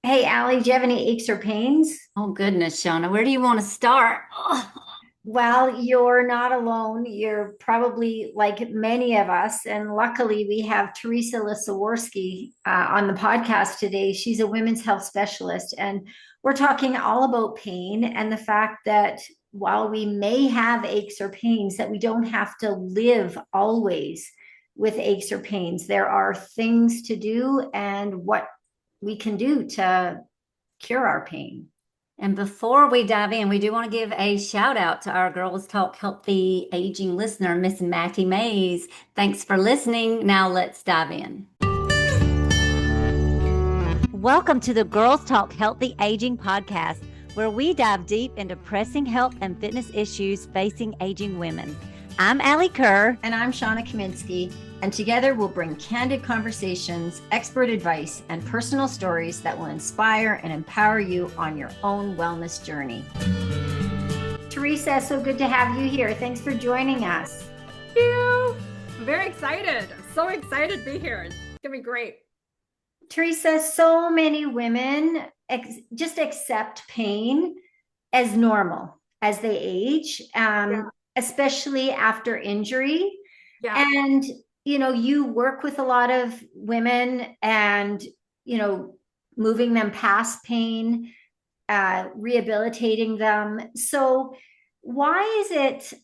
Hey, Alli, do you have any aches or pains? Oh goodness, Shawna, where do you want to start? Well, you're not alone. You're probably like many of us. And luckily, we have Theresa Le Sliworsky on the podcast today. She's a women's health specialist. And we're talking all about pain and the fact that while we may have aches or pains, that we don't have to live always with aches or pains. There are things to do and what we can do to cure our pain. And before we dive in, we do want to give a shout out to our Girls Talk Healthy Aging listener, Miss Matty Mays. Thanks for listening. Now let's dive in. Welcome to the Girls Talk Healthy Aging podcast, where we dive deep into pressing health and fitness issues facing aging women. I'm Alli Kerr. And I'm Shawna Kaminski, and together we'll bring candid conversations, expert advice, and personal stories that will inspire and empower you on your own wellness journey. Theresa, so good to have you here. Thanks for joining us. Thank you. I'm very excited. I'm so excited to be here. It's going to be great. Theresa, so many women just accept pain as normal as they age, Yeah. especially after injury. Yeah. And, you work with a lot of women and, moving them past pain, rehabilitating them. So, why is it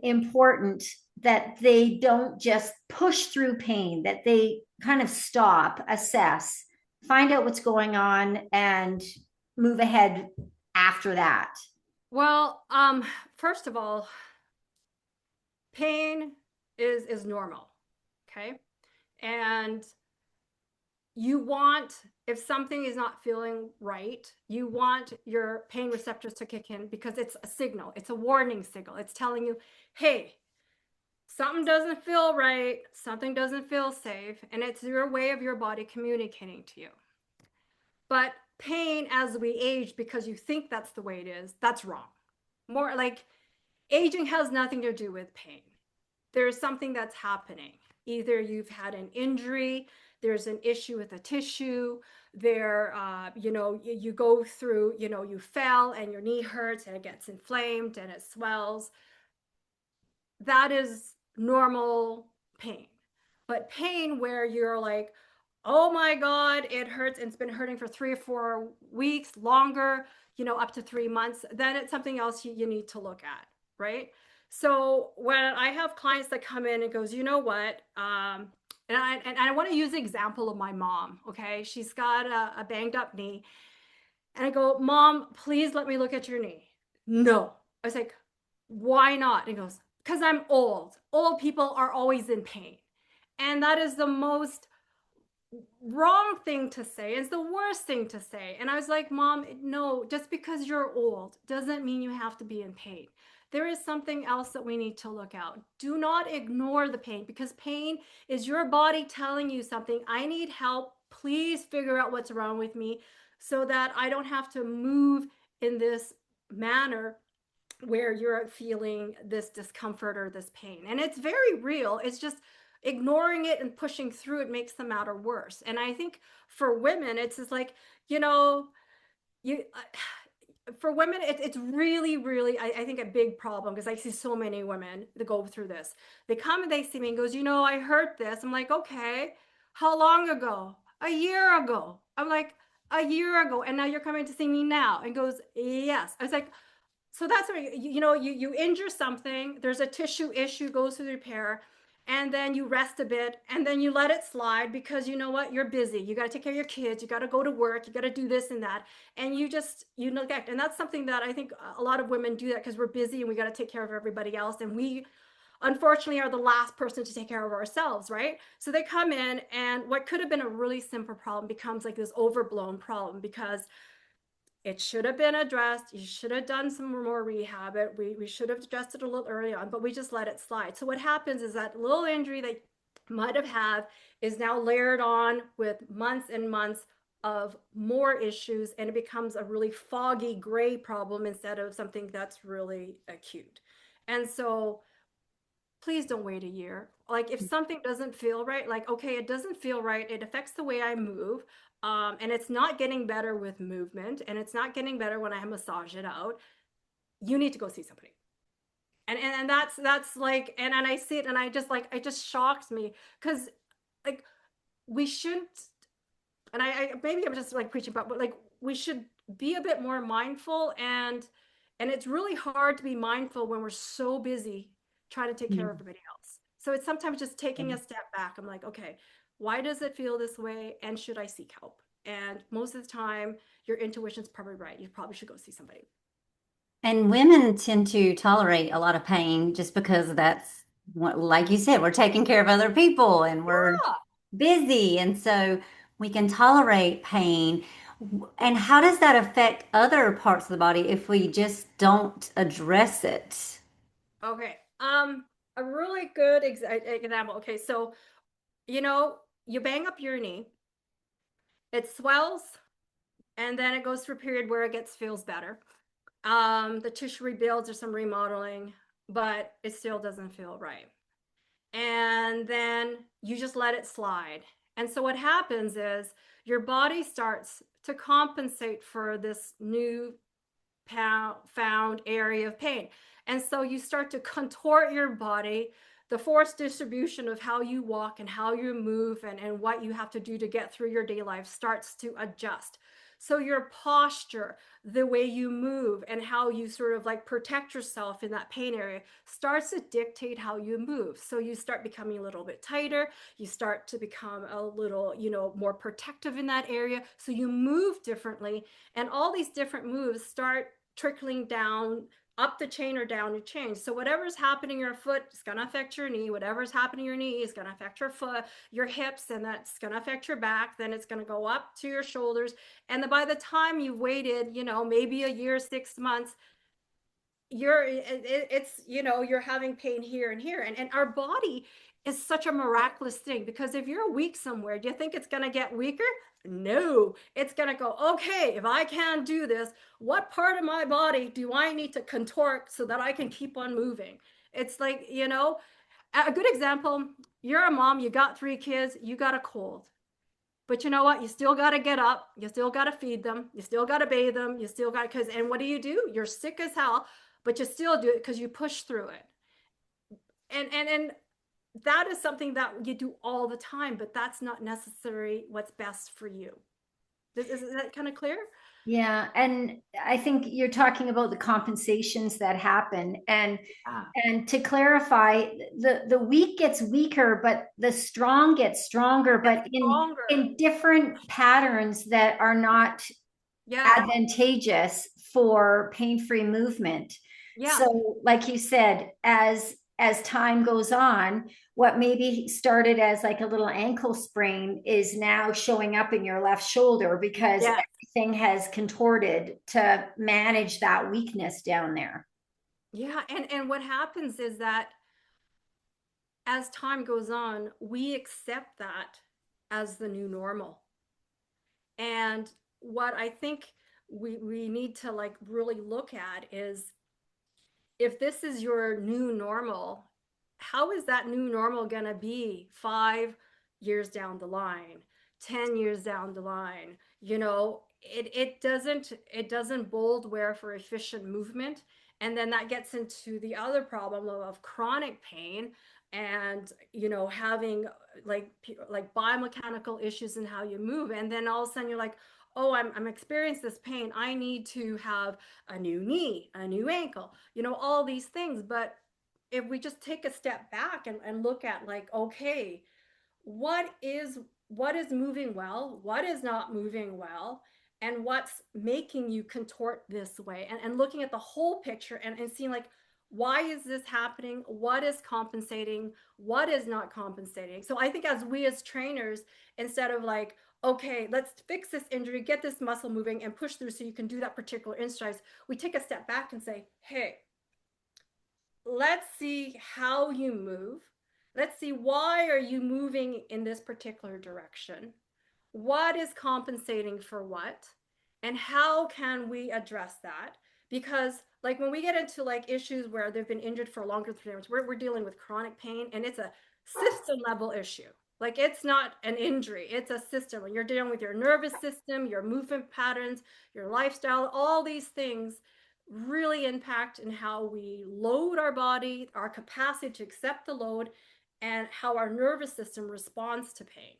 important that they don't just push through pain, that they kind of stop, assess, find out what's going on, and move ahead after that? Well, first of all, pain is normal. Okay. And you want, if something is not feeling right, you want your pain receptors to kick in because it's a signal. It's a warning signal. It's telling you, hey, something doesn't feel right, something doesn't feel safe, and it's your way of your body communicating to you. But pain as we age, because you think that's the way it is, that's wrong. More like aging has nothing to do with pain. There's something that's happening. Either you've had an injury, there's an issue with a tissue, you go through, you fell and your knee hurts and it gets inflamed and it swells. That is normal pain. But pain where you're like, oh my God, it hurts and it's been hurting for 3 or 4 weeks, longer, up to 3 months, then it's something else you need to look at, right? So when I have clients that come in and goes, you know what, and I want to use the example of my mom, okay? She's got a banged up knee. And I go, Mom, please let me look at your knee. No. I was like, why not? And he goes, because I'm old. Old people are always in pain. And that is the most wrong thing to say. It's the worst thing to say. And I was like, Mom, no, just because you're old doesn't mean you have to be in pain. There is something else that we need to look out. Do not ignore the pain because pain is your body telling you something. I need help. Please figure out what's wrong with me so that I don't have to move in this manner where you're feeling this discomfort or this pain. And it's very real. It's just ignoring it and pushing through it makes the matter worse. And I think for women, it's just like, you know, you for women, it's really, really, I think a big problem because I see so many women that go through this. They come and they see me and goes, I heard this. I'm like, okay, how long ago? A year ago. I'm like, a year ago. And now you're coming to see me now. And goes, yes. I was like, so that's what you injure something, there's a tissue issue, goes through the repair, and then you rest a bit and then you let it slide because you know what, you're busy, you got to take care of your kids, you got to go to work, you got to do this and that, and you neglect. And that's something that I think a lot of women do, that because we're busy and we got to take care of everybody else, and we unfortunately are the last person to take care of ourselves, right? So they come in and what could have been a really simple problem becomes like this overblown problem because it should have been addressed. You should have done some more rehab. We should have addressed it a little early on, but we just let it slide. So what happens is that little injury that you might have had is now layered on with months and months of more issues, and it becomes a really foggy gray problem instead of something that's really acute. And so please don't wait a year. Like if something doesn't feel right, like, okay, it doesn't feel right, it affects the way I move. and it's not getting better with movement, and it's not getting better when I massage it out, you need to go see somebody. And that's like, and I see it, and I just like, it just shocks me, because like we shouldn't, and I maybe I'm just like preaching, but like we should be a bit more mindful, and it's really hard to be mindful when we're so busy trying to take care of everybody else. So it's sometimes just taking a step back. I'm like, okay, why does it feel this way, and should I seek help? And most of the time your intuition's probably right, you probably should go see somebody. And women tend to tolerate a lot of pain just because that's what, like you said, we're taking care of other people and we're Yeah. busy. And so we can tolerate pain. And how does that affect other parts of the body if we just don't address it? Okay. A really good example. Okay, so you bang up your knee, it swells, and then it goes through a period where it gets feels better. The tissue rebuilds or some remodeling, but it still doesn't feel right. And then you just let it slide. And so what happens is your body starts to compensate for this new found area of pain. And so you start to contort your body, the force distribution of how you walk and how you move, and what you have to do to get through your day life starts to adjust. So your posture, the way you move, and how you sort of like protect yourself in that pain area starts to dictate how you move. So you start becoming a little bit tighter, you start to become a little, more protective in that area. So you move differently, and all these different moves start trickling down up the chain or down the chain. So whatever's happening in your foot is going to affect your knee. Whatever's happening in your knee is going to affect your foot, your hips, and that's going to affect your back. Then it's going to go up to your shoulders. And then by the time you've waited, maybe a year, 6 months, you're having pain here and here. And our body is such a miraculous thing, because if you're weak somewhere, do you think it's going to get weaker? No, it's going to go, okay, if I can't do this, what part of my body do I need to contort so that I can keep on moving? It's like, a good example, you're a mom, you got 3 kids, you got a cold. But you know what? You still got to get up. You still got to feed them. You still got to bathe them. You still got, and what do? You're sick as hell, but you still do it because you push through it. And that is something that you do all the time, but that's not necessarily what's best for you. Is that kind of clear? Yeah, and I think you're talking about the compensations that happen. Ah, And to clarify, the weak gets weaker, but the strong gets stronger, it's but stronger. in different patterns that are not Yeah. advantageous for pain-free movement. Yeah. So, like you said, as time goes on, what maybe started as like a little ankle sprain is now showing up in your left shoulder because Yeah. everything has contorted to manage that weakness down there. Yeah. And what happens is that as time goes on, we accept that as the new normal. And what I think we need to like really look at is, if this is your new normal, how is that new normal going to be 5 years down the line, 10 years down the line? It doesn't bode well for efficient movement. And then that gets into the other problem of chronic pain, and having like biomechanical issues in how you move. And then all of a sudden you're like, oh, I'm experiencing this pain, I need to have a new knee, a new ankle, all these things. But if we just take a step back and look at like, okay, what is moving well, what is not moving well, and what's making you contort this way, and looking at the whole picture, and seeing like, why is this happening, what is compensating, what is not compensating. So I think as we as trainers, instead of like, okay, let's fix this injury, get this muscle moving and push through so you can do that particular exercise, we take a step back and say, hey, let's see how you move. Let's see, why are you moving in this particular direction? What is compensating for what? And how can we address that? Because like when we get into like issues where they've been injured for longer than 3 months, we're dealing with chronic pain, and it's a system level issue. Like it's not an injury, it's a system. When you're dealing with your nervous system, your movement patterns, your lifestyle, all these things really impact in how we load our body, our capacity to accept the load, and how our nervous system responds to pain.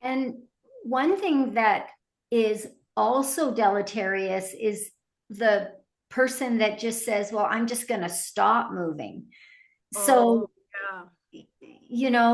And one thing that is also deleterious is the person that just says, well, I'm just going to stop moving. Oh, So, yeah.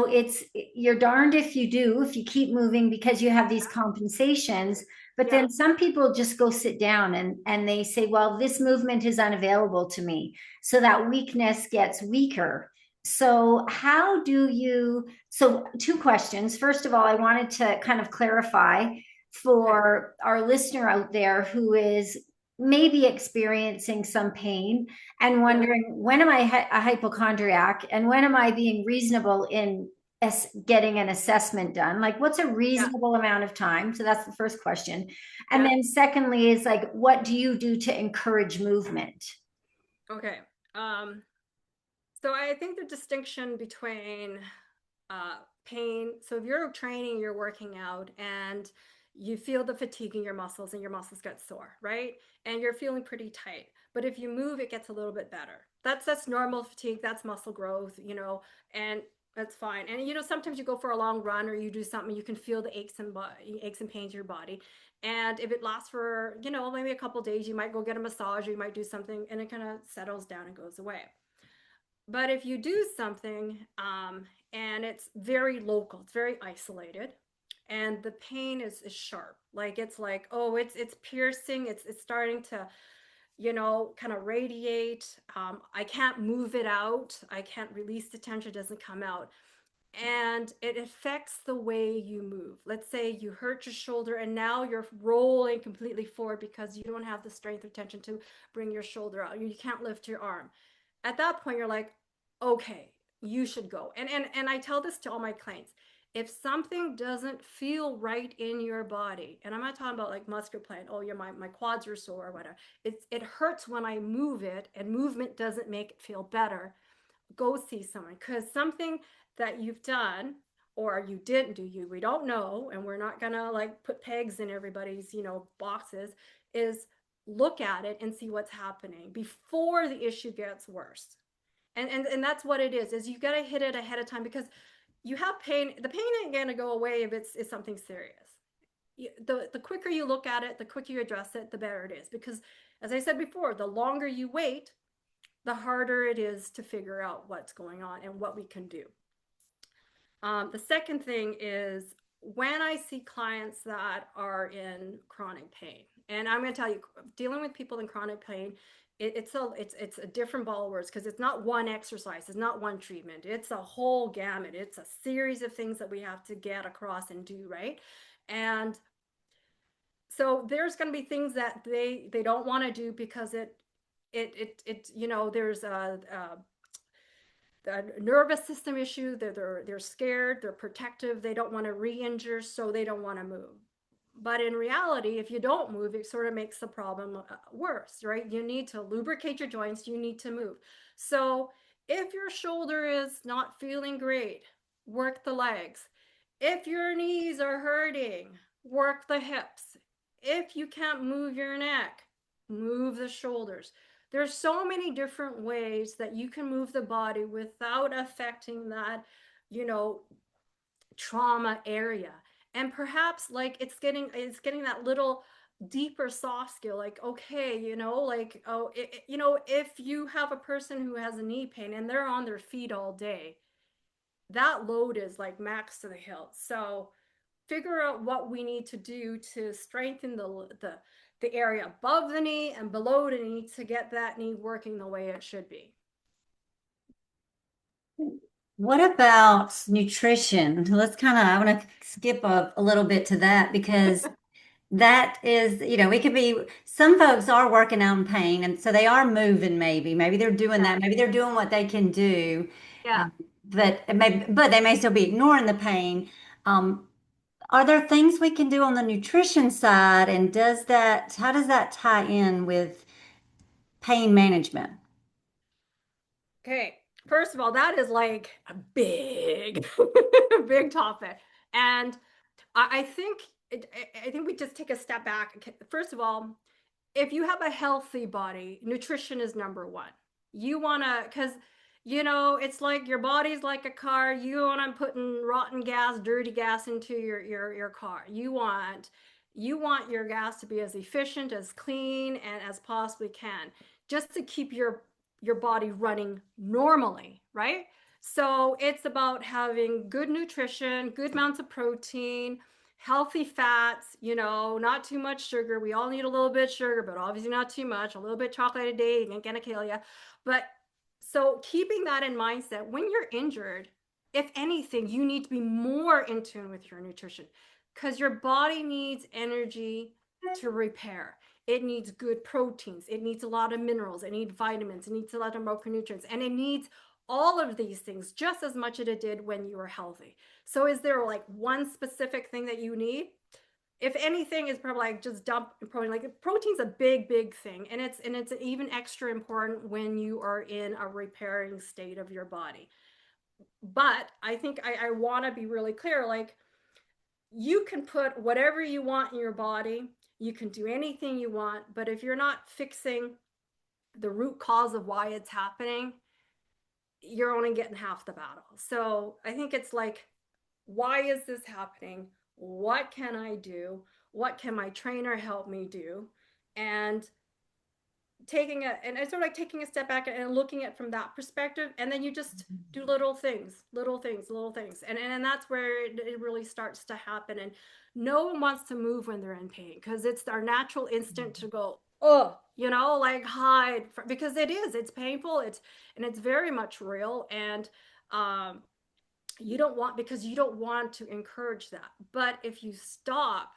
it's you're darned if you do, if you keep moving because you have these compensations. But Yeah. then some people just go sit down and they say, well, this movement is unavailable to me. So that weakness gets weaker. So, how do you? So, two questions. First of all, I wanted to kind of clarify Okay. for our listener out there who is maybe experiencing some pain and Yeah. wondering, when am I a hypochondriac and when am I being reasonable in getting an assessment done? Like, what's a Yeah. reasonable amount of time? So that's the first question. And Yeah. then secondly is like, what do you do to encourage movement? Okay. Um, so I think the distinction between pain. So if you're training, you're working out, and you feel the fatigue in your muscles, and your muscles get sore, right? And you're feeling pretty tight. But if you move, it gets a little bit better. That's normal fatigue. That's muscle growth, and that's fine. And sometimes you go for a long run or you do something, you can feel the aches and pains in your body. And if it lasts for maybe a couple days, you might go get a massage or you might do something, and it kind of settles down and goes away. But if you do something and it's very local, it's very isolated, and the pain is sharp, like it's like, oh, it's piercing, it's starting to, kind of radiate. I can't move it out. I can't release the tension, it doesn't come out. And it affects the way you move. Let's say you hurt your shoulder and now you're rolling completely forward because you don't have the strength or tension to bring your shoulder out. You can't lift your arm. At that point, you're like, okay, you should go. And I tell this to all my clients. If something doesn't feel right in your body, and I'm not talking about like muscular pain, oh, my quads are sore or whatever. It hurts when I move it, and movement doesn't make it feel better. Go see someone, because something that you've done or you didn't do, we don't know, and we're not gonna like put pegs in everybody's boxes, is look at it and see what's happening before the issue gets worse. And that's what it is you got to hit it ahead of time, because you have pain. The pain ain't gonna go away if it's something serious. The quicker you look at it, the quicker you address it, the better it is, because as I said before, the longer you wait, the harder it is to figure out what's going on and what we can do. The second thing is, when I see clients that are in chronic pain, and I'm going to tell you, dealing with people in chronic pain, it's a different ball of words, because it's not one exercise, it's not one treatment, it's a whole gamut. It's a series of things that we have to get across and do right. And so there's going to be things that they don't want to do because there's a nervous system issue. They're scared, they're protective, they don't want to re-injure, so they don't want to move. But in reality, if you don't move, it sort of makes the problem worse, right? You need to lubricate your joints, you need to move. So if your shoulder is not feeling great, work the legs. If your knees are hurting, work the hips. If you can't move your neck, move the shoulders. There's so many different ways that you can move the body without affecting that, you know, trauma area. And perhaps like it's getting that little deeper soft skill, like, okay, like, oh, if you have a person who has a knee pain and they're on their feet all day, that load is like max to the hilt. So figure out what we need to do to strengthen the area above the knee and below the knee to get that knee working the way it should be. What about nutrition? I want to skip a little bit to that because that is, we could be, some folks are working out in pain and so they are moving maybe they're doing Yeah. that, maybe they're doing what they can do, Yeah. but they may still be ignoring the pain. Um, are there things we can do on the nutrition side, and how does that tie in with pain management? Okay. First of all, that is like a big, big topic. And I think I think we just take a step back. First of all, if you have a healthy body, nutrition is number one. You want to, because it's like your body's like a car. You want to putting rotten gas, dirty gas into your car. You want your gas to be as efficient, as clean, and as possibly can, just to keep your body running normally, right? So it's about having good nutrition, good amounts of protein, healthy fats, not too much sugar. We all need a little bit of sugar, but obviously not too much. A little bit of chocolate a day ain't gonna kill you. But so keeping that in mindset, when you're injured, if anything, you need to be more in tune with your nutrition because your body needs energy to repair. It needs good proteins. It needs a lot of minerals. It needs vitamins. It needs a lot of micronutrients. And it needs all of these things just as much as it did when you were healthy. So is there like one specific thing that you need? If anything, is probably like just dump protein. Like protein's a big, big thing. And it's even extra important when you are in a repairing state of your body. But I think I want to be really clear, like you can put whatever you want in your body, you can do anything you want, but if you're not fixing the root cause of why it's happening, you're only getting half the battle. So I think it's like, why is this happening? What can I do? What can my trainer help me do? And and it's sort of like taking a step back and looking at it from that perspective, and then you just do little things, little things, little things, and that's where it really starts to happen. And no one wants to move when they're in pain because it's our natural instinct to go, oh, like hide because it's painful, it's very much real. And you don't want, because you don't want to encourage that. But if you stop,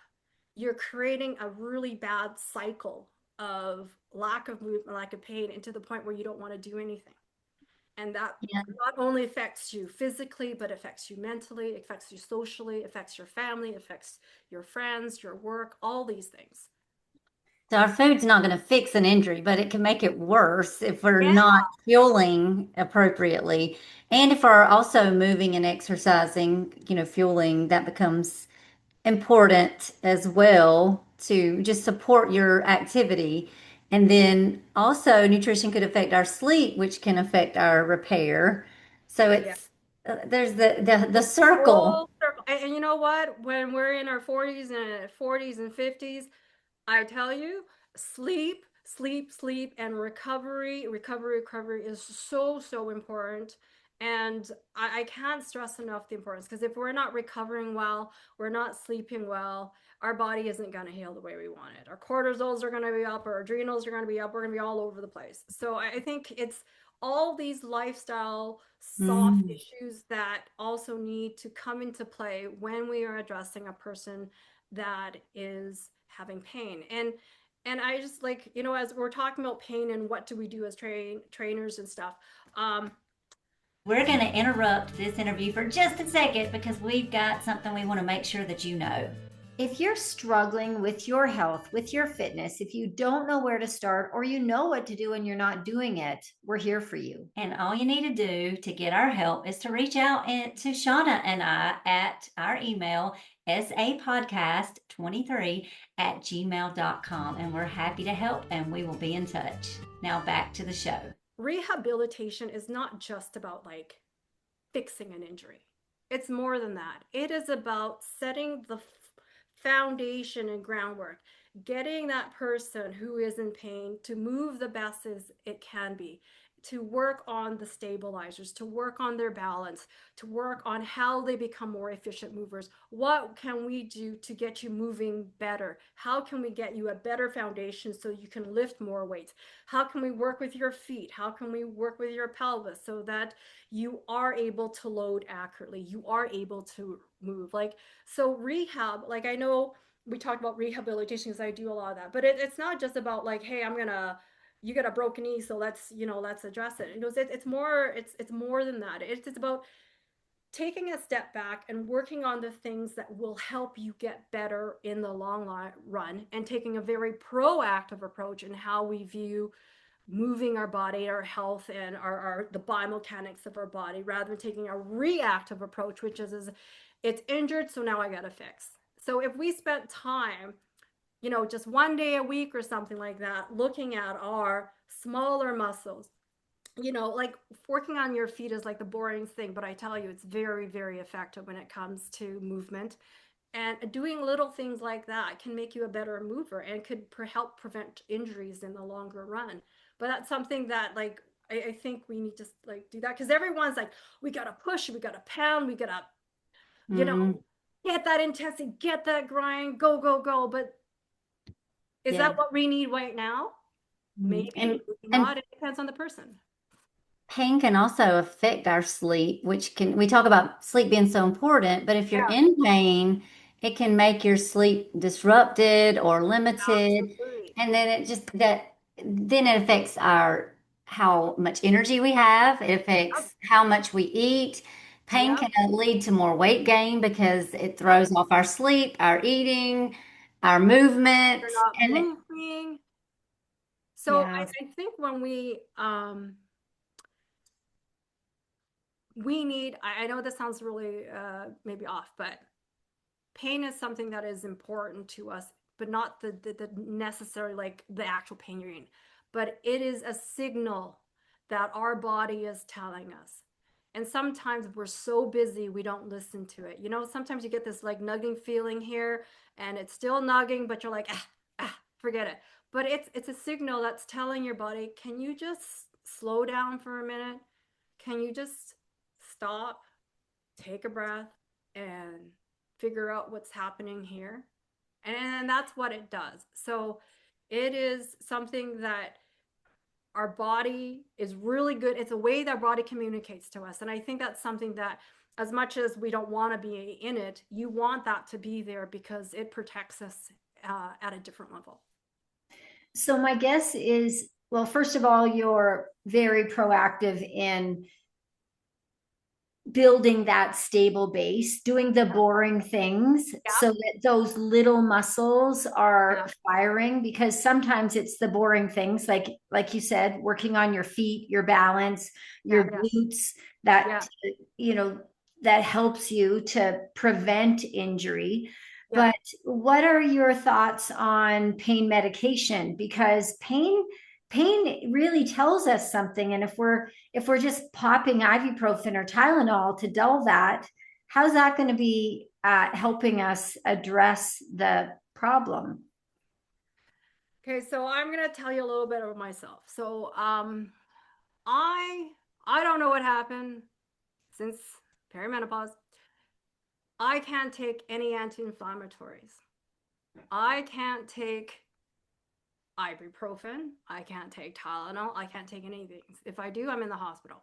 you're creating a really bad cycle of lack of movement, lack of pain, and to the point where you don't want to do anything. And that Yeah. not only affects you physically, but affects you mentally, affects you socially, affects your family, affects your friends, your work, all these things. So our food's not going to fix an injury, but it can make it worse if we're Yeah. not fueling appropriately. And if we're also moving and exercising, fueling, that becomes important as well to just support your activity. And then also nutrition could affect our sleep, which can affect our repair. So Yeah. there's the circle. Full circle. And you know what? When we're in our 40s and 50s, I tell you, sleep, sleep, sleep, and recovery is so, so important. And I can't stress enough the importance, because if we're not recovering well, we're not sleeping well, our body isn't going to heal the way we want it. Our cortisols are going to be up, our adrenals are going to be up, we're going to be all over the place. So I think it's all these lifestyle soft Mm. issues that also need to come into play when we are addressing a person that is having pain. And I just, like, as we're talking about pain and what do we do as trainers and stuff, We're going to interrupt this interview for just a second because we've got something we want to make sure that you know. If you're struggling with your health, with your fitness, if you don't know where to start, or you know what to do and you're not doing it, we're here for you. And all you need to do to get our help is to reach out to Shawna and I at our email, sapodcast23@gmail.com. And we're happy to help, and we will be in touch. Now back to the show. rehabilitation is not just about like fixing an injury. It's more than that. It is about setting the foundation and groundwork, getting that person who is in pain to move the best as it can be, to work on the stabilizers, to work on their balance, to work on how they become more efficient movers. What can we do to get you moving better? How can we get you a better foundation so you can lift more weights? How can we work with your feet? How can we work with your pelvis so that you are able to load accurately? You are able to move. Like, so rehab, like, I know we talked about rehabilitation because I do a lot of that, but it's not just about like, hey, you got a broken knee, so let's address it. It's more than that. It's about taking a step back and working on the things that will help you get better in the long run, and taking a very proactive approach in how we view moving our body, our health, and the biomechanics of our body, rather than taking a reactive approach, which is it's injured, so now I got to fix. So if we spent time, just 1 day a week or something like that, looking at our smaller muscles, like working on your feet is like the boring thing, but I tell you, it's very, very effective when it comes to movement. And doing little things like that can make you a better mover and could help prevent injuries in the longer run. But that's something that, like, I think we need to like do that, because everyone's like, we gotta push, we gotta pound, we gotta, Mhm. get that intensity, get that grind, go, go, go. But is Yeah. that what we need right now? Mhm. Maybe, maybe And not. It depends on the person. pain can also affect our sleep, which we talk about sleep being so important, but if you're Yeah, in pain, it can make your sleep disrupted or limited. absolutely. And then then it affects how much energy we have. It Yep, affects how much we eat. Pain yep, can lead to more weight gain because it yep. throws off our sleep, our eating, our You're movement. not moving. So Yeah. I think when we need, I know this sounds really maybe off, but pain is something that is important to us, but not the necessary, like the actual pain you're in. But it is a signal that our body is telling us. And sometimes we're so busy, we don't listen to it. Sometimes you get this like nugging feeling here, and it's still nugging, but you're like, forget it. But it's a signal that's telling your body, can you just slow down for a minute? Can you just stop, take a breath, and figure out what's happening here? And that's what it does. So it is something that our body is really good. It's a way that our body communicates to us. And I think that's something that, as much as we don't want to be in it, you want that to be there because it protects us at a different level. So my guess is, well, first of all, you're very proactive in building that stable base, doing the boring things Yeah. so that those little muscles are Yeah. firing, because sometimes it's the boring things, like you said, working on your feet, your balance, Yeah. your Yeah. glutes, that Yeah. you know that helps you to prevent injury. Yeah. But what are your thoughts on pain medication? Because pain really tells us something, and if we're just popping ibuprofen or Tylenol to dull that, how's that going to be helping us address the problem? Okay, so I'm gonna tell you a little bit about myself. So I I don't know what happened since perimenopause. I can't take any anti-inflammatories. I can't take ibuprofen. I can't take Tylenol. I can't take any of these. If I do, I'm in the hospital.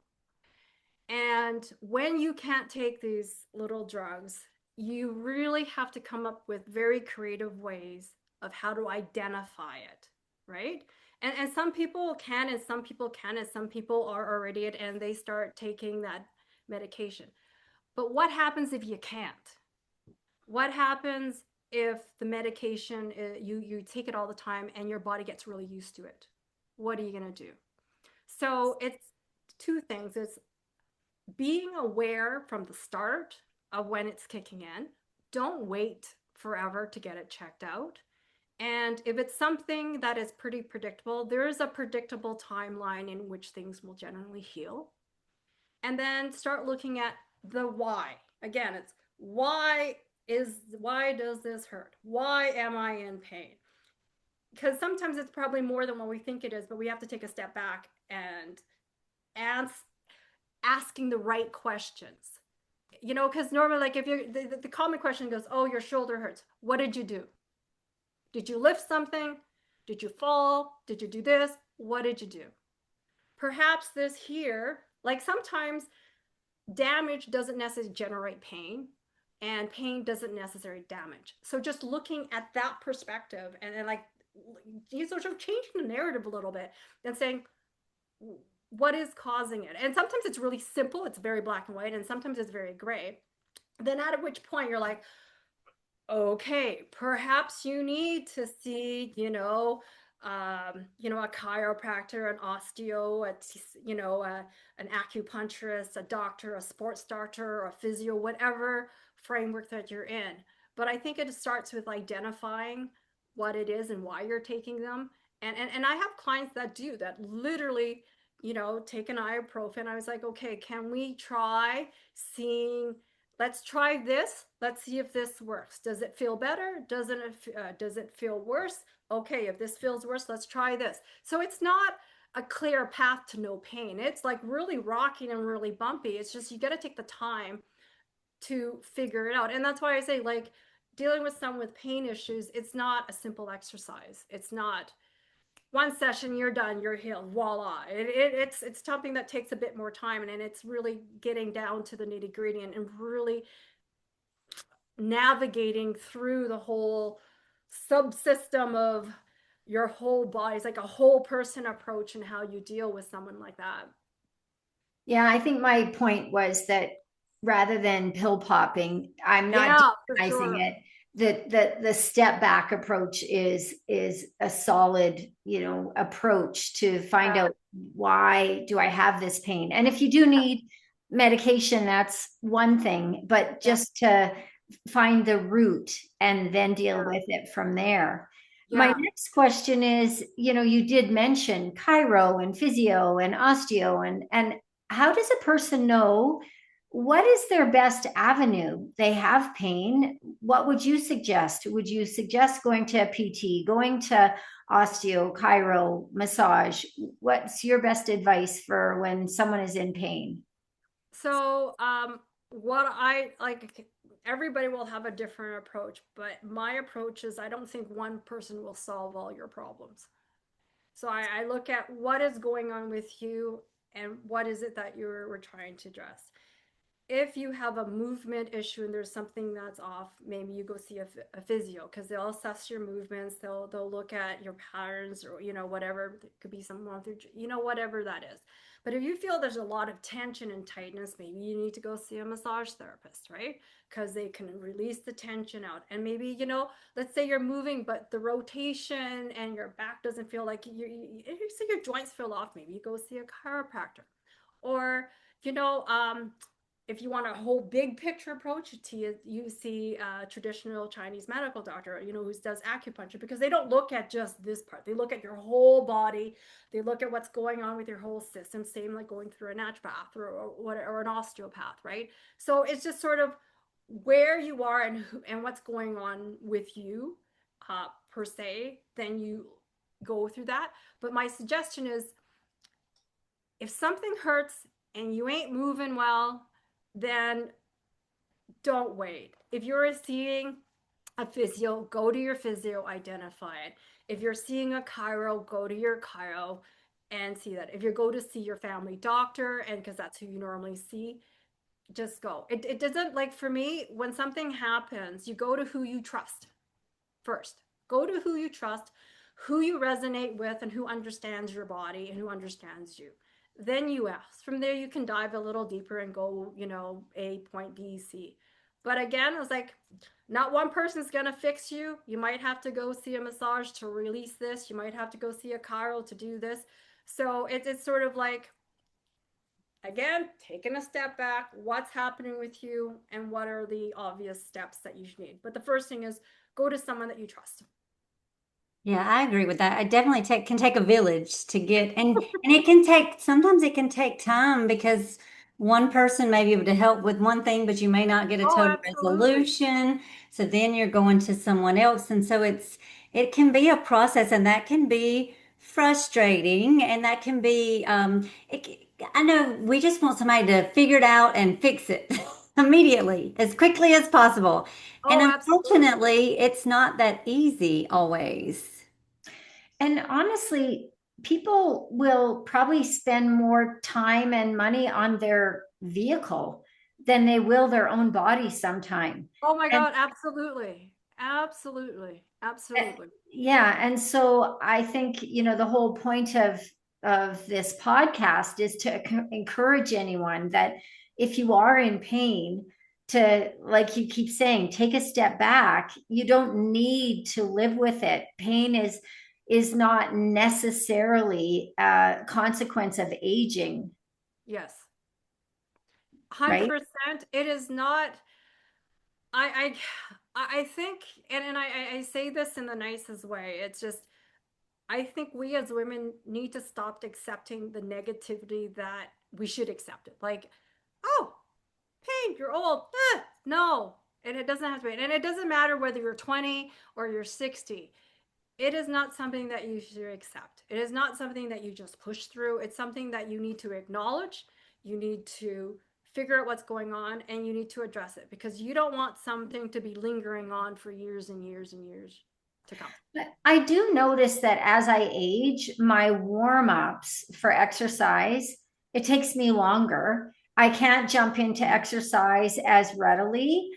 And when you can't take these little drugs, you really have to come up with very creative ways of how to identify it, right? And some people can, and some people can, and some people are already it and they start taking that medication. But what happens if you can't? What happens if the medication you take it all the time and your body gets really used to it? What are you going to do? So it's two things. It's being aware from the start of when it's kicking in. Don't wait forever to get it checked out. And if it's something that is pretty predictable, there is a predictable timeline in which things will generally heal. And then start looking at the why. Again, it's why does this hurt? Why am I in pain? Because sometimes it's probably more than what we think it is, but we have to take a step back and ask asking the right questions. Because normally, like, if you're the common question goes, oh, your shoulder hurts, what did you do? Did you lift something? Did you fall? Did you do this? What did you do? Perhaps this here, like, sometimes damage doesn't necessarily generate pain, and pain doesn't necessarily damage. So just looking at that perspective, and like, you sort of changing the narrative a little bit and saying, what is causing it? And sometimes it's really simple, it's very black and white, and sometimes it's very gray. Then at which point you're like, okay, perhaps you need to see, a chiropractor, an osteo, an acupuncturist, a doctor, a sports doctor, a physio, whatever framework that you're in. But I think it starts with identifying what it is and why you're taking them. And I have clients that do that, literally, take an ibuprofen. I was like, okay, can we try seeing, let's try this. Let's see if this works. Does it feel better? Does it feel worse? Okay, if this feels worse, let's try this. So it's not a clear path to no pain. It's like really rocking and really bumpy. It's just you got to take the time to figure it out. And that's why I say, like, dealing with someone with pain issues, it's not a simple exercise. It's not one session, you're done, you're healed, voila. It's something that takes a bit more time, and it's really getting down to the nitty gritty and really navigating through the whole subsystem of your whole body. It's like a whole person approach and how you deal with someone like that. Yeah, I think my point was that rather than pill popping, I'm not Yeah, for demonizing sure. it. The step back approach is a solid, approach to find Yeah. out, why do I have this pain? And if you do need medication, that's one thing, but Yeah. just to find the root and then deal Yeah. with it from there. My Yeah. next question is, you did mention chiro and physio and osteo, and how does a person know what is their best avenue? They have pain. What would you suggest? Would you suggest going to a PT, going to osteo, chiro, massage? What's your best advice for when someone is in pain? So, what I like, everybody will have a different approach, but my approach is I don't think one person will solve all your problems. So I look at what is going on with you and what is it that we're trying to address. If you have a movement issue and there's something that's off, maybe you go see a physio, because they'll assess your movements. They'll look at your patterns, or whatever. It could be someone through, whatever that is. But if you feel there's a lot of tension and tightness, maybe you need to go see a massage therapist, right? Because they can release the tension out. And maybe, let's say you're moving, but the rotation and your back doesn't feel like if you see your joints feel off, maybe you go see a chiropractor. Or, you know, um, if you want a whole big picture approach to it, you see a traditional Chinese medical doctor, who does acupuncture, because they don't look at just this part. They look at your whole body. They look at what's going on with your whole system. Same like going through a naturopath or an osteopath, right? So it's just sort of where you are and what's going on with you, per se. Then you go through that. But my suggestion is, if something hurts and you ain't moving well, then don't wait. If you're seeing a physio, go to your physio, identify it. If you're seeing a chiro, go to your chiro and see that. If you go to see your family doctor, and because that's who you normally see, just go. It doesn't, like, for me, when something happens, you go to who you trust first. Go to who you trust, who you resonate with, and who understands your body and who understands you. Then you ask. From there, you can dive a little deeper and go, A, point B, C. But again, it's like, not one person's going to fix you. You might have to go see a massage to release this. You might have to go see a chiro to do this. So it's sort of like, again, taking a step back, what's happening with you, and what are the obvious steps that you need. But the first thing is, go to someone that you trust. Yeah, I agree with that. I definitely can take a village to get, and it can take, sometimes it can take time because one person may be able to help with one thing, but you may not get a Oh, total absolutely. resolution. So then you're going to someone else. And so it can be a process, and that can be frustrating, and that can be I know we just want somebody to figure it out and fix it immediately, as quickly as possible. And Oh, absolutely. unfortunately, it's not that easy always. And honestly, people will probably spend more time and money on their vehicle than they will their own body sometime. Oh my And God, absolutely. Absolutely. Absolutely. yeah, and so I think, the whole point of this podcast is to encourage anyone that if you are in pain, to, like you keep saying, take a step back. You don't need to live with it. Pain is is not necessarily a consequence of aging, Yes. right? 100%. It is not. I I think, and I say this in the nicest way. It's just I think we as women need to stop accepting the negativity that we should accept it. Like, oh, pain, you're old. No. And it doesn't have to be. And it doesn't matter whether you're 20 or you're 60. It is not something that you should accept. It is not something that you just push through. It's something that you need to acknowledge. You need to figure out what's going on and you need to address it because you don't want something to be lingering on for years and years and years to come. But I do notice that as I age, my warm ups for exercise, it takes me longer. I can't jump into exercise as readily.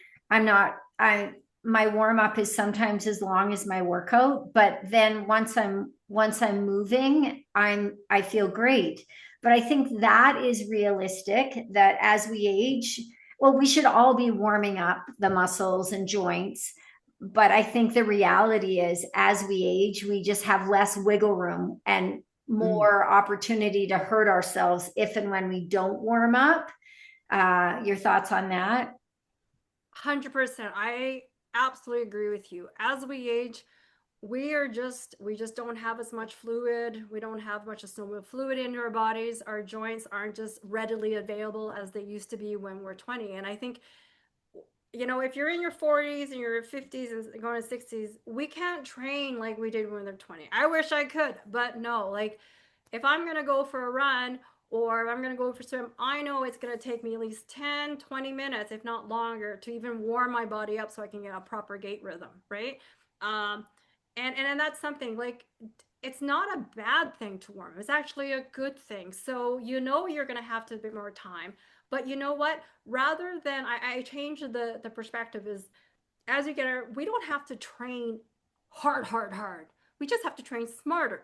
My warm up is sometimes as long as my workout, but then once I'm moving, I feel great. But I think that is realistic that as we age, well, we should all be warming up the muscles and joints, but I think the reality is as we age, we just have less wiggle room and Mm. more opportunity to hurt ourselves if and when we don't warm up. Your thoughts on that? 100%. I absolutely agree with you. As we age, we just don't have as much fluid. We don't have much of so fluid in our bodies. Our joints aren't just readily available as they used to be when we're 20. And I think, if you're in your 40s and your 50s and going to 60s, we can't train like we did when they're 20. I wish I could, but no. Like if I'm going to go for a run or if I'm going to go for a swim, I know it's going to take me at least 10, 20 minutes, if not longer, to even warm my body up so I can get a proper gait rhythm, right? Um, and that's something like it's not a bad thing to warm. It's actually a good thing. So you're going to have to a bit more time. But you know what? Rather than I change the perspective is as you get we don't have to train hard, hard, hard. We just have to train smarter,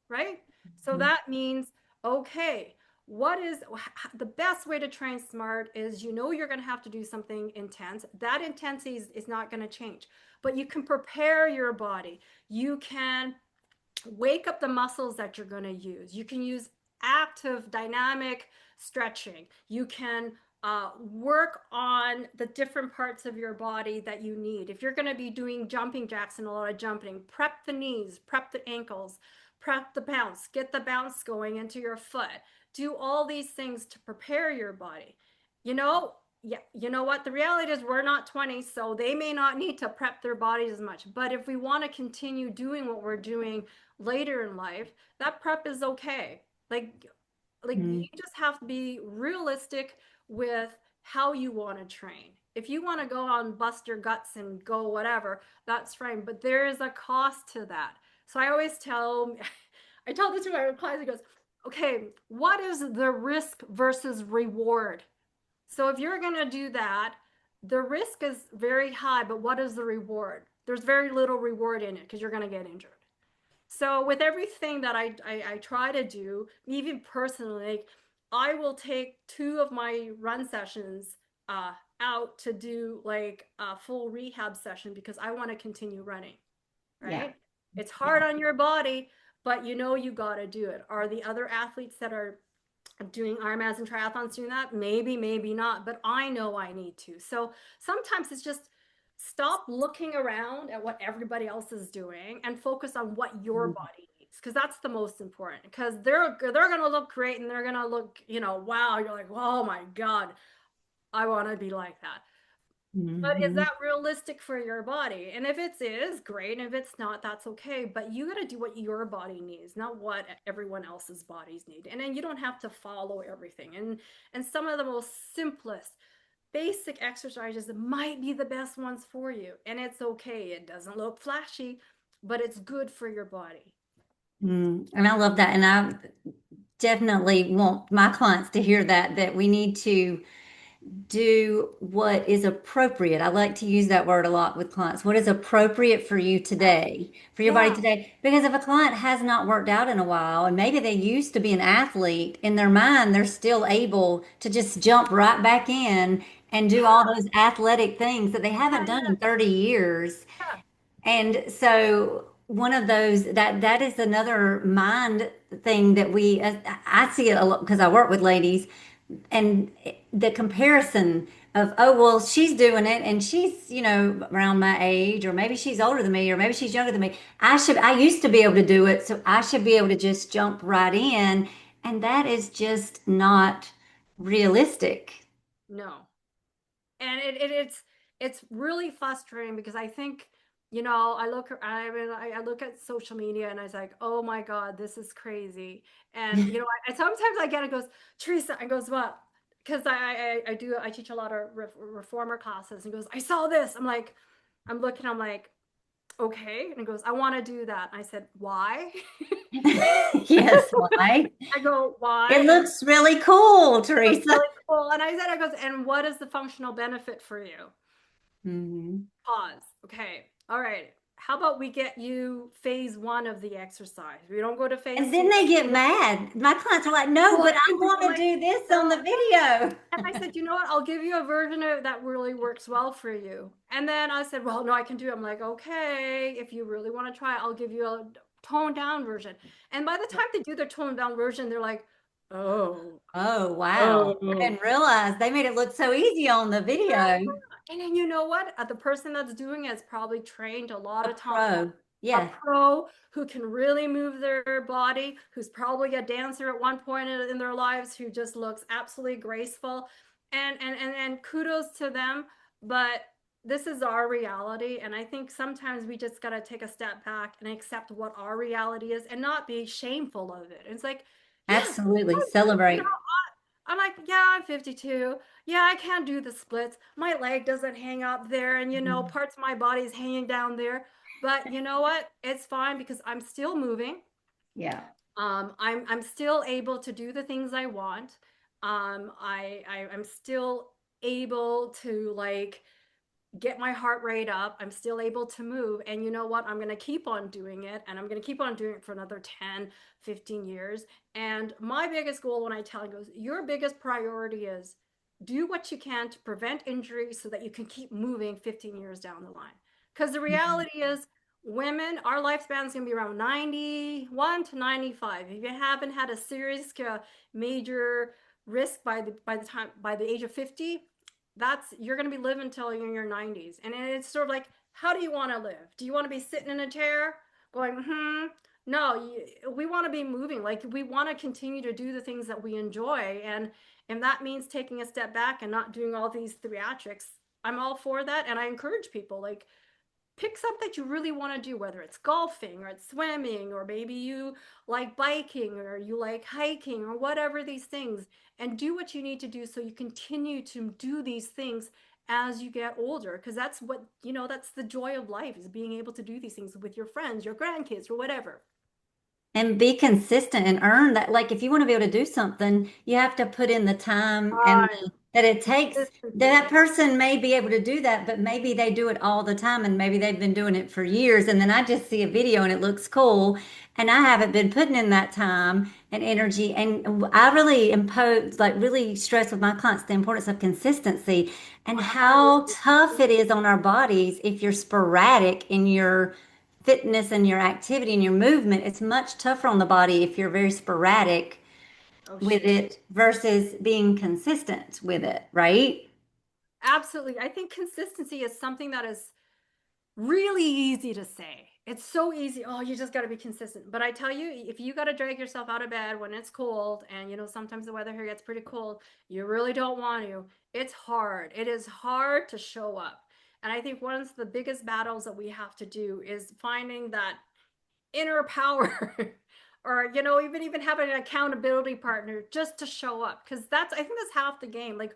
right? So Mm. that means, okay, what is the best way to train smart is you're going to have to do something intense. That intensity is not going to change, but you can prepare your body. You can wake up the muscles that you're going to use. You can use active, dynamic stretching. You can work on the different parts of your body that you need. If you're going to be doing jumping jacks and a lot of jumping, prep the knees, prep the ankles, prep the bounce, get the bounce going into your foot. Do all these things to prepare your body. You know, yeah, you know what? The reality is we're not 20, so they may not need to prep their bodies as much. But if we want to continue doing what we're doing later in life, that prep is okay. Like you Mm. just have to be realistic with how you want to train. If you want to go on bust your guts and go whatever, that's fine. But there is a cost to that. So I always tell I tell this to my clients, he goes, okay, what is the risk versus reward? So if you're gonna do that, the risk is very high, but what is the reward? There's very little reward in it because you're gonna get injured. So with everything that I try to do, even personally, like, I will take two of my run sessions out to do like a full rehab session because I want to continue running, Yeah. right? It's Yeah. hard on your body, but you got to do it. Are the other athletes that are doing Ironmans and triathlons doing that? Maybe, maybe not, but I know I need to. So sometimes it's just stop looking around at what everybody else is doing and focus on what your Mm. body needs because that's the most important because they're going to look great and they're going to look, wow, you're like, oh my God, I want to be like that. But is Mhm. that realistic for your body? And if it is, great. And if it's not, that's okay. But you got to do what your body needs, not what everyone else's bodies need. And then you don't have to follow everything. And some of the most simplest, basic exercises might be the best ones for you. And it's okay. It doesn't look flashy, but it's good for your body. Mm. And I love that. And I definitely want my clients to hear that we need to do what is appropriate. I like to use that word a lot with clients. What is appropriate for you today, for your body Yeah. today? Because if a client has not worked out in a while and maybe they used to be an athlete, in their mind, they're still able to just jump right back in and do all Yeah. those athletic things that they haven't Yeah. done Yeah. in 30 years. Yeah. And so one of those that is another mind thing that I see it a lot because I work with ladies, and the comparison of, oh well, she's doing it and she's, around my age, or maybe she's older than me, or maybe she's younger than me. I used to be able to do it, so I should be able to just jump right in, and that is just not realistic. No. And it's really frustrating because I think, I look at social media and I was like, oh my God, this is crazy. And sometimes I get it, goes, Teresa, I goes, what? Because I teach a lot of reformer classes, and goes, I saw this. I'm looking, I'm like, okay. And it goes, I want to do that. I said, why? Yes, why? I go, It why? looks really cool, That's Teresa. really cool. And I goes, and what is the functional benefit for you? Hmm. Pause. Okay. All right. How about we get you phase one of the exercise? We don't go to phase And then two. they get mad. My clients are like, no, Well, but I want I'm to like, do this on the no. video. And I said, you know what? I'll give you a version of that really works well for you. And then I said, well, no, I can do it. I'm like, okay, if you really want to try it, I'll give you a toned down version. And by the time they do their toned down version, they're like, oh, Oh, wow. I oh. didn't realize they made it look so easy on the video. And then you know what? The person that's doing it is probably trained a lot A of time. pro. A Yeah, pro who can really move their body, who's probably a dancer at one point in their lives, who just looks absolutely graceful. And kudos to them. But this is our reality. And I think sometimes we just got to take a step back and accept what our reality is and not be shameful of it. It's like, yes, absolutely. you know, Celebrate. I'm like, yeah, I'm 52. Yeah, I can't do the splits. My leg doesn't hang up there, and Mhm. parts of my body is hanging down there. But you know what? It's fine because I'm still moving. Yeah. I'm still able to do the things I want. I'm still able to like get my heart rate up. I'm still able to move. And you know what? I'm going to keep on doing it. And I'm going to keep on doing it for another 10, 15 years. And my biggest goal when I tell you goes, your biggest priority is do what you can to prevent injury so that you can keep moving 15 years down the line. Because the Mhm. reality is, women, our lifespan is going to be around 91 to 95. If you haven't had a serious major risk by the age of 50, that's you're going to be living until you're in your 90s. And it's sort of like, how do you want to live? Do you want to be sitting in a chair going, no, we want to be moving. Like, we want to continue to do the things that we enjoy. And that means taking a step back and not doing all these theatrics. I'm all for that. And I encourage people, like, pick something that you really want to do, whether it's golfing or it's swimming, or maybe you like biking or you like hiking or whatever these things, and do what you need to do so you continue to do these things as you get older, because that's what that's the joy of life, is being able to do these things with your friends, your grandkids, or whatever. And be consistent and earn that. Like, if you want to be able to do something, you have to put in the time and Time, that it takes. That consistency. person may be able to do that, but maybe they do it all the time and maybe they've been doing it for years. And then I just see a video and it looks cool. And I haven't been putting in that time and energy. And I really impose, like, really stress with my clients the importance of consistency and how Absolutely. tough it is on our bodies if you're sporadic in your fitness and your activity and your movement. It's much tougher on the body if you're very sporadic Oh with shoot. it versus being consistent with it, right? Absolutely. I think consistency is something that is really easy to say. It's so easy. Oh, you just got to be consistent. But I tell you, if you got to drag yourself out of bed when it's cold, and sometimes the weather here gets pretty cold, you really don't want to. It's hard. It is hard to show up. And I think one of the biggest battles that we have to do is finding that inner power or even having an accountability partner just to show up, because I think that's half the game. Like,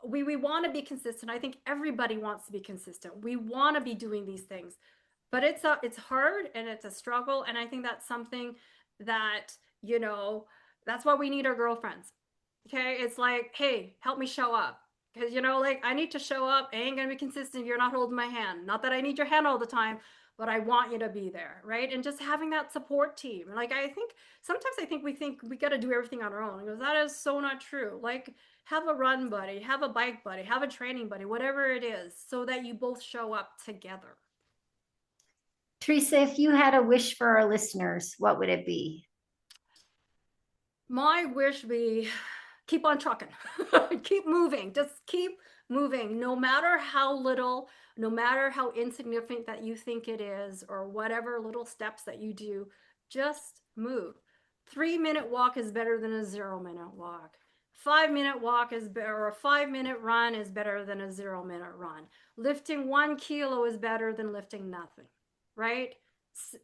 we want to be consistent. I think everybody wants to be consistent. We want to be doing these things, but it's hard and it's a struggle. And I think that's something that that's why we need our girlfriends. Okay, it's like, hey, help me show up, because like, I need to show up. I ain't gonna be consistent if you're not holding my hand. Not that I need your hand all the time, but I want you to be there, right? And just having that support team. Like, I think sometimes we think we got to do everything on our own, because that is so not true. Like, have a run buddy, have a bike buddy, have a training buddy, whatever it is, so that you both show up together. Theresa, if you had a wish for our listeners, what would it be? My wish would be keep on trucking, keep moving, just keep moving, no matter how little, no matter how insignificant that you think it is, or whatever little steps that you do, just move. 3-minute walk is better than a 0-minute walk. 5-minute walk is better, or a 5-minute run is better than a 0-minute run. Lifting 1 kilo is better than lifting nothing, right?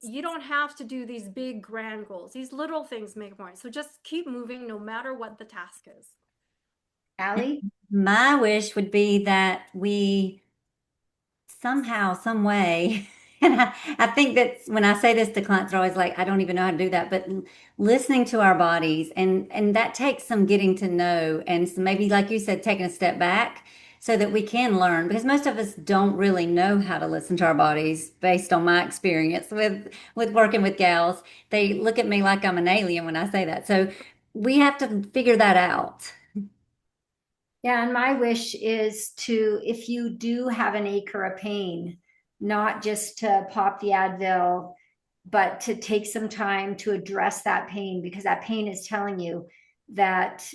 You don't have to do these big grand goals. These little things make more. So just keep moving no matter what the task is. Alli? My wish would be that we somehow, some way, and I think that when I say this to clients, they're always like, I don't even know how to do that. But listening to our bodies, and that takes some getting to know, and so maybe, like you said, taking a step back so that we can learn, because most of us don't really know how to listen to our bodies based on my experience with working with gals. They look at me like I'm an alien when I say that. So we have to figure that out. Yeah, and my wish is to, if you do have an ache or a pain, not just to pop the Advil, but to take some time to address that pain, because that pain is telling you that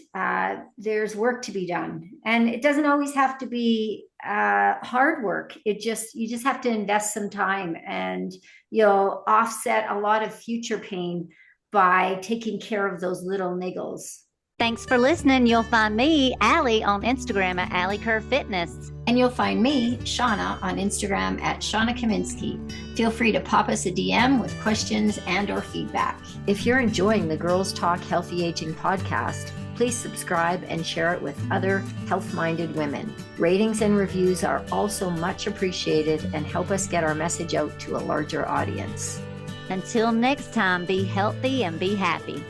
there's work to be done. And it doesn't always have to be hard work. You just have to invest some time, and you'll offset a lot of future pain by taking care of those little niggles. Thanks for listening. You'll find me, Alli, on Instagram at Alli Kerr Fitness. And you'll find me, Shawna, on Instagram at Shawna Kaminski. Feel free to pop us a DM with questions and or feedback. If you're enjoying the Girls Talk Healthy Aging podcast, please subscribe and share it with other health-minded women. Ratings and reviews are also much appreciated and help us get our message out to a larger audience. Until next time, be healthy and be happy.